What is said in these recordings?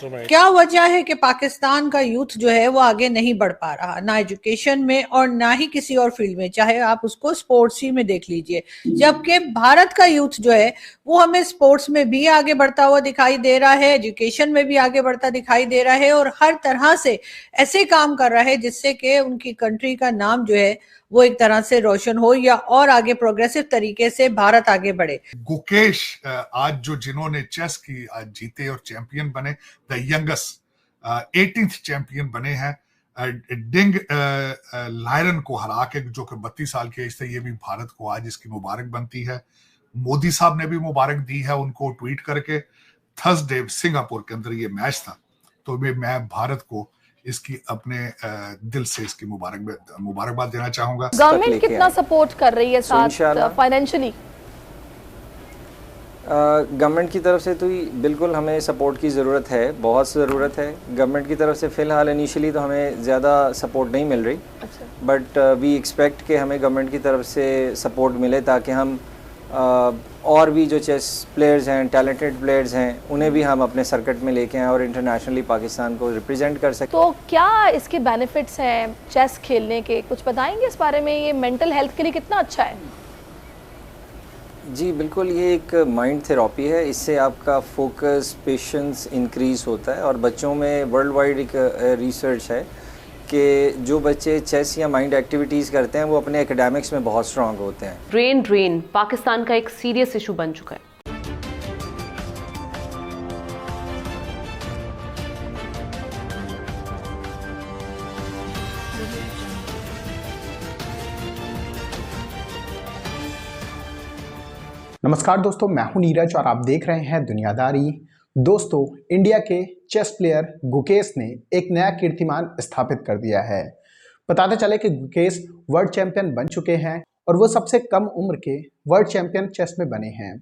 क्या वजह है कि पाकिस्तान का यूथ जो है वो आगे नहीं बढ़ पा रहा, ना एजुकेशन में और ना ही किसी और फील्ड में, चाहे आप उसको स्पोर्ट्स ही में देख लीजिए। जबकि भारत का यूथ जो है वो हमें स्पोर्ट्स में भी आगे बढ़ता हुआ दिखाई दे रहा है, एजुकेशन में भी आगे बढ़ता दिखाई दे रहा है और हर तरह से ऐसे काम कर रहा है जिससे कि उनकी कंट्री का नाम जो है वो एक तरह से रोशन हो या और आगे प्रोग्रेसिव तरीके से भारत आगे बढ़े। गुकेश आज जो जिन्होंने चेस की आज जीते और चैंपियन बने, द यंगेस्ट 18th चैंपियन बने हैं, डिंग लायरन को हरा के, जो कि 32 साल के एज थे। ये भी भारत को आज इसकी मुबारक बनती है। मोदी साहब ने भी मुबारक दी है उनको ट्वीट करके। थर्सडे सिंगापुर के अंदर ये मैच था, तो मैं भारत को इसकी अपने दिल से इसकी मुबारकबाद देना चाहूंगा। गवर्नमेंट कितना सपोर्ट कर रही है साथ फाइनेंशियली? गवर्नमेंट की तरफ से तो बिल्कुल हमें सपोर्ट की ज़रूरत है, बहुत ज़रूरत है गवर्नमेंट की तरफ से। फ़िलहाल इनिशियली तो हमें ज़्यादा सपोर्ट नहीं मिल रही, बट वी एक्सपेक्ट कि हमें गवर्नमेंट की तरफ से सपोर्ट मिले ताकि हम और भी जो चेस प्लेयर्स हैं, टैलेंटेड प्लेयर्स हैं, उन्हें भी हम अपने सर्किट में लेके आएँ और इंटरनेशनली पाकिस्तान को रिप्रेजेंट कर सकें। तो क्या इसके बेनिफिट्स हैं चेस खेलने के, कुछ बताएंगे इस बारे में? ये मेंटल हेल्थ के लिए कितना अच्छा है? जी बिल्कुल, ये एक माइंड थेरेपी है। इससे आपका फोकस, पेशेंस इंक्रीज़ होता है। और बच्चों में वर्ल्ड वाइड एक रिसर्च है कि जो बच्चे चेस या माइंड एक्टिविटीज़ करते हैं वो अपने एकेडमिक्स में बहुत स्ट्रांग होते हैं। ब्रेन ड्रेन पाकिस्तान का एक सीरियस इशू बन चुका है। नमस्कार दोस्तों, मैं हूं नीरज और आप देख रहे हैं दुनियादारी। दोस्तों, इंडिया के चेस प्लेयर गुकेश ने एक नया कीर्तिमान स्थापित कर दिया है। बताते चले कि गुकेश वर्ल्ड चैंपियन बन चुके हैं और वो सबसे कम उम्र के वर्ल्ड चैंपियन चेस में बने हैं।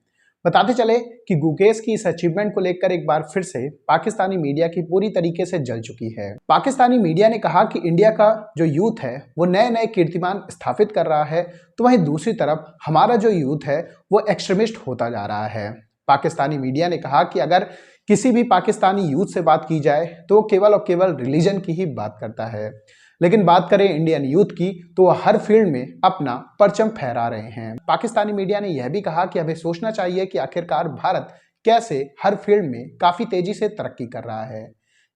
बताते चले कि गुकेश की इस अचीवमेंट को लेकर एक बार फिर से पाकिस्तानी मीडिया की पूरी तरीके से जल चुकी है। पाकिस्तानी मीडिया ने कहा कि इंडिया का जो यूथ है वो नए नए कीर्तिमान स्थापित कर रहा है, तो वहीं दूसरी तरफ हमारा जो यूथ है वो एक्सट्रीमिस्ट होता जा रहा है। पाकिस्तानी मीडिया ने कहा कि अगर किसी भी पाकिस्तानी यूथ से बात की जाए तो वो केवल और केवल रिलीजन की ही बात करता है, लेकिन बात करें इंडियन यूथ की तो वह हर फील्ड में अपना परचम फहरा रहे हैं। पाकिस्तानी मीडिया ने यह भी कहा कि हमें सोचना चाहिए कि आखिरकार भारत कैसे हर फील्ड में काफ़ी तेजी से तरक्की कर रहा है,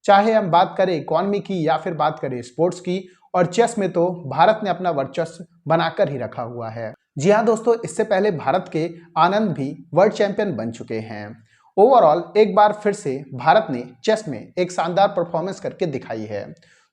चाहे हम बात करें इकॉनमी की या फिर बात करें स्पोर्ट्स की। और चेस में तो भारत ने अपना वर्चस्व बनाकर ही रखा हुआ है। जी हाँ दोस्तों, इससे पहले भारत के आनंद भी वर्ल्ड चैंपियन बन चुके हैं। ओवरऑल एक बार फिर से भारत ने चेस में एक शानदार परफॉर्मेंस करके दिखाई है।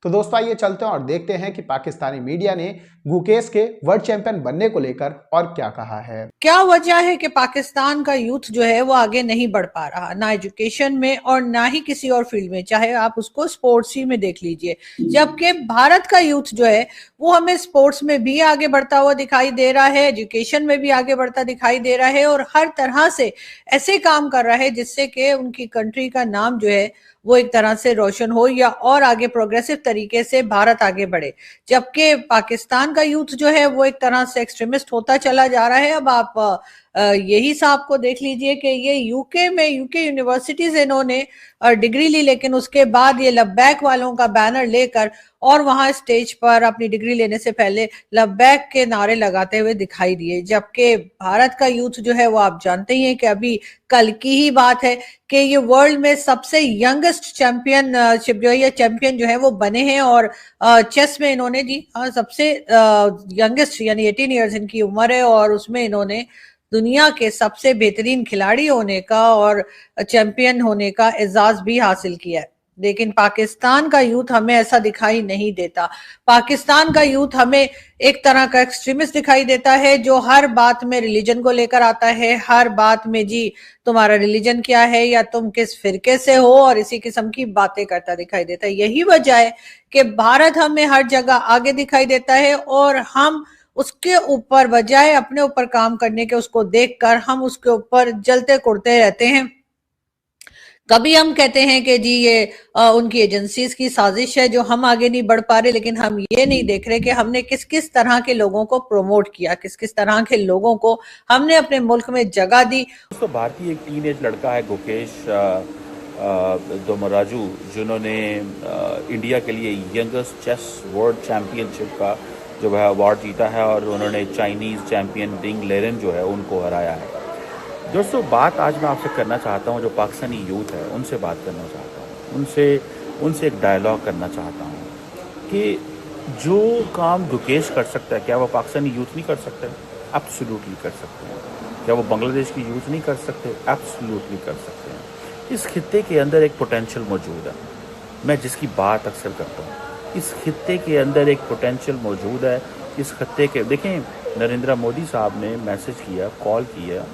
तो दोस्तों आइए चलते हैं और देखते हैं कि पाकिस्तानी मीडिया ने गुकेश के वर्ल्ड चैंपियन बनने को लेकर और क्या कहा है। क्या वजह है कि पाकिस्तान का यूथ जो है वो आगे नहीं बढ़ पा रहा, ना एजुकेशन में और ना ही किसी और फील्ड में, चाहे आप उसको स्पोर्ट्स ही में देख लीजिए। जबकि भारत का यूथ जो है वो हमें स्पोर्ट्स में भी आगे बढ़ता हुआ दिखाई दे रहा है, एजुकेशन में भी आगे बढ़ता दिखाई दे रहा है और हर तरह से ऐसे काम कर रहा है जिससे कि उनकी कंट्री का नाम जो है वो एक तरह से रोशन हो या और आगे प्रोग्रेसिव तरीके से भारत आगे बढ़े। जबकि पाकिस्तान का यूथ जो है वो एक तरह से एक्सट्रीमिस्ट होता चला जा रहा है। अब आप यही साहब को देख लीजिए कि ये यूके यूनिवर्सिटी से इन्होंने डिग्री ली, लेकिन उसके बाद ये लब्बैक वालों का बैनर लेकर और वहां स्टेज पर अपनी डिग्री लेने से पहले लब्बैक के नारे लगाते हुए दिखाई दिए। जबकि भारत का यूथ जो है वो आप जानते ही हैं कि अभी कल की ही बात है कि ये वर्ल्ड में सबसे यंगेस्ट चैंपियनशिप जो है, ये चैंपियन जो है वो बने हैं और चेस में इन्होंने जी सबसे यंगेस्ट यानी 18 ईयर्स इनकी उम्र है और उसमें इन्होंने दुनिया के सबसे बेहतरीन खिलाड़ी होने का और चैंपियन होने का एजाज भी हासिल किया है। लेकिन पाकिस्तान का यूथ हमें ऐसा दिखाई नहीं देता। पाकिस्तान का यूथ हमें एक तरह का एक्सट्रीमिस्ट दिखाई देता है जो हर बात में रिलीजन को लेकर आता है, हर बात में जी तुम्हारा रिलीजन क्या है या तुम किस फिरके से हो और इसी किस्म की बातें करता दिखाई देता है। यही वजह है कि भारत हमें हर जगह आगे दिखाई देता है और हम उसके ऊपर बजाय अपने ऊपर काम करने के उसको देखकर हम उसके ऊपर जलते कुड़ते रहते हैं। कभी हम कहते हैं कि जी ये उनकी एजेंसीज की साजिश है जो हम आगे नहीं बढ़ पा रहे, लेकिन हम ये नहीं देख रहे कि हमने किस किस तरह के लोगों को प्रमोट किया, किस किस तरह के लोगों को हमने अपने मुल्क में जगह दी। तो भारतीय एक टीनेज लड़का है गुकेश, दोमराजू, जिन्होंने इंडिया के लिए यंगेस्ट चेस वर्ल्ड चैम्पियनशिप का जो है अवार्ड जीता है और उन्होंने चाइनीज़ चैम्पियन डिंग लेरेन जो है उनको हराया है। दोस्तों, बात आज मैं आपसे करना चाहता हूँ, जो पाकिस्तानी यूथ है उनसे बात करना चाहता हूँ, उनसे एक डायलॉग करना चाहता हूँ कि जो काम गुकेश कर सकता है, क्या वो पाकिस्तानी यूथ नहीं कर सकते? एब्सोल्युटली कर सकते हैं। क्या वो बांग्लादेश की यूथ नहीं कर सकते? एब्सोल्युटली कर सकते हैं। इस खित्ते के अंदर एक पोटेंशियल मौजूद है, मैं जिसकी बात अक्सर करता हूँ। इस खित्ते के अंदर एक पोटेंशियल मौजूद है। इस खित्ते के देखें, नरेंद्र मोदी साहब ने मैसेज किया, कॉल किया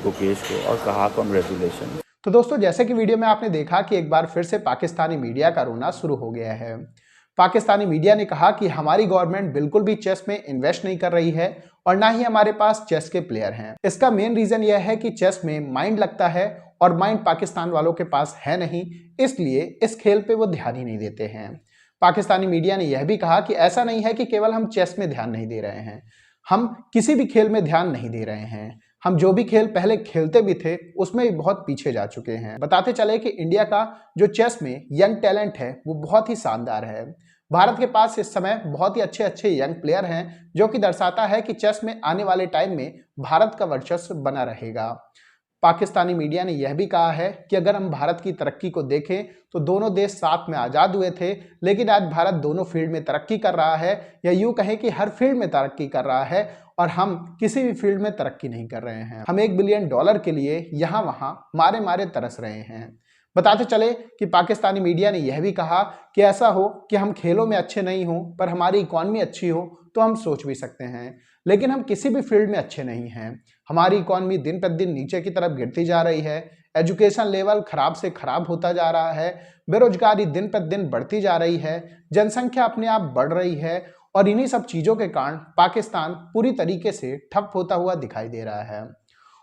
गुकेश को और कहा कांग्रेचुलेशन। तो दोस्तों, जैसे कि वीडियो में आपने देखा कि एक बार फिर से पाकिस्तानी मीडिया का रोना शुरू हो गया है। पाकिस्तानी मीडिया ने कहा कि हमारी गवर्नमेंट बिल्कुल भी चेस में इन्वेस्ट नहीं कर रही है और ना ही हमारे पास चेस के प्लेयर हैं। इसका मेन रीजन यह है कि चेस में माइंड लगता है और माइंड पाकिस्तान वालों के पास है नहीं, इसलिए इस खेल पे वो ध्यान ही नहीं देते हैं। पाकिस्तानी मीडिया ने यह भी कहा कि ऐसा नहीं है कि केवल हम चेस में ध्यान नहीं दे रहे हैं, हम किसी भी खेल में ध्यान नहीं दे रहे हैं। हम जो भी खेल पहले खेलते भी थे उसमें भी बहुत पीछे जा चुके हैं। बताते चले कि इंडिया का जो चेस में यंग टैलेंट है वो बहुत ही शानदार है। भारत के पास इस समय बहुत ही अच्छे यंग प्लेयर हैं, जो कि दर्शाता है कि चेस में आने वाले टाइम में भारत का वर्चस्व बना रहेगा। पाकिस्तानी मीडिया ने यह भी कहा है कि अगर हम भारत की तरक्की को देखें तो दोनों देश साथ में आज़ाद हुए थे, लेकिन आज भारत दोनों फील्ड में तरक्की कर रहा है, या यूँ कहें कि हर फील्ड में तरक्की कर रहा है और हम किसी भी फील्ड में तरक्की नहीं कर रहे हैं। हम $1 बिलियन के लिए यहाँ वहाँ मारे तरस रहे हैं। बताते चले कि पाकिस्तानी मीडिया ने यह भी कहा कि ऐसा हो कि हम खेलों में अच्छे नहीं हों पर हमारी इकॉनमी अच्छी हो तो हम सोच भी सकते हैं, लेकिन हम किसी भी फील्ड में अच्छे नहीं हैं। हमारी इकॉनमी दिन प्रतिदिन नीचे की तरफ गिरती जा रही है, एजुकेशन लेवल खराब से खराब होता जा रहा है, बेरोजगारी दिन प्रतिदिन बढ़ती जा रही है, जनसंख्या अपने आप बढ़ रही है और इन्हीं सब चीज़ों के कारण पाकिस्तान पूरी तरीके से ठप होता हुआ दिखाई दे रहा है।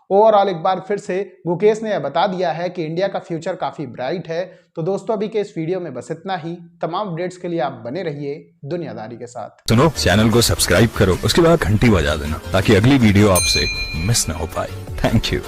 ओवरऑल एक बार फिर से गुकेश ने यह बता दिया है कि इंडिया का फ्यूचर काफ़ी ब्राइट है। तो दोस्तों, अभी के इस वीडियो में बस इतना ही। तमाम अपडेट्स के लिए आप बने रहिए दुनियादारी के साथ। सुनो, चैनल को सब्सक्राइब करो, उसके बाद घंटी बजा देना ताकि अगली वीडियो आपसे मिस ना हो पाए। Thank you.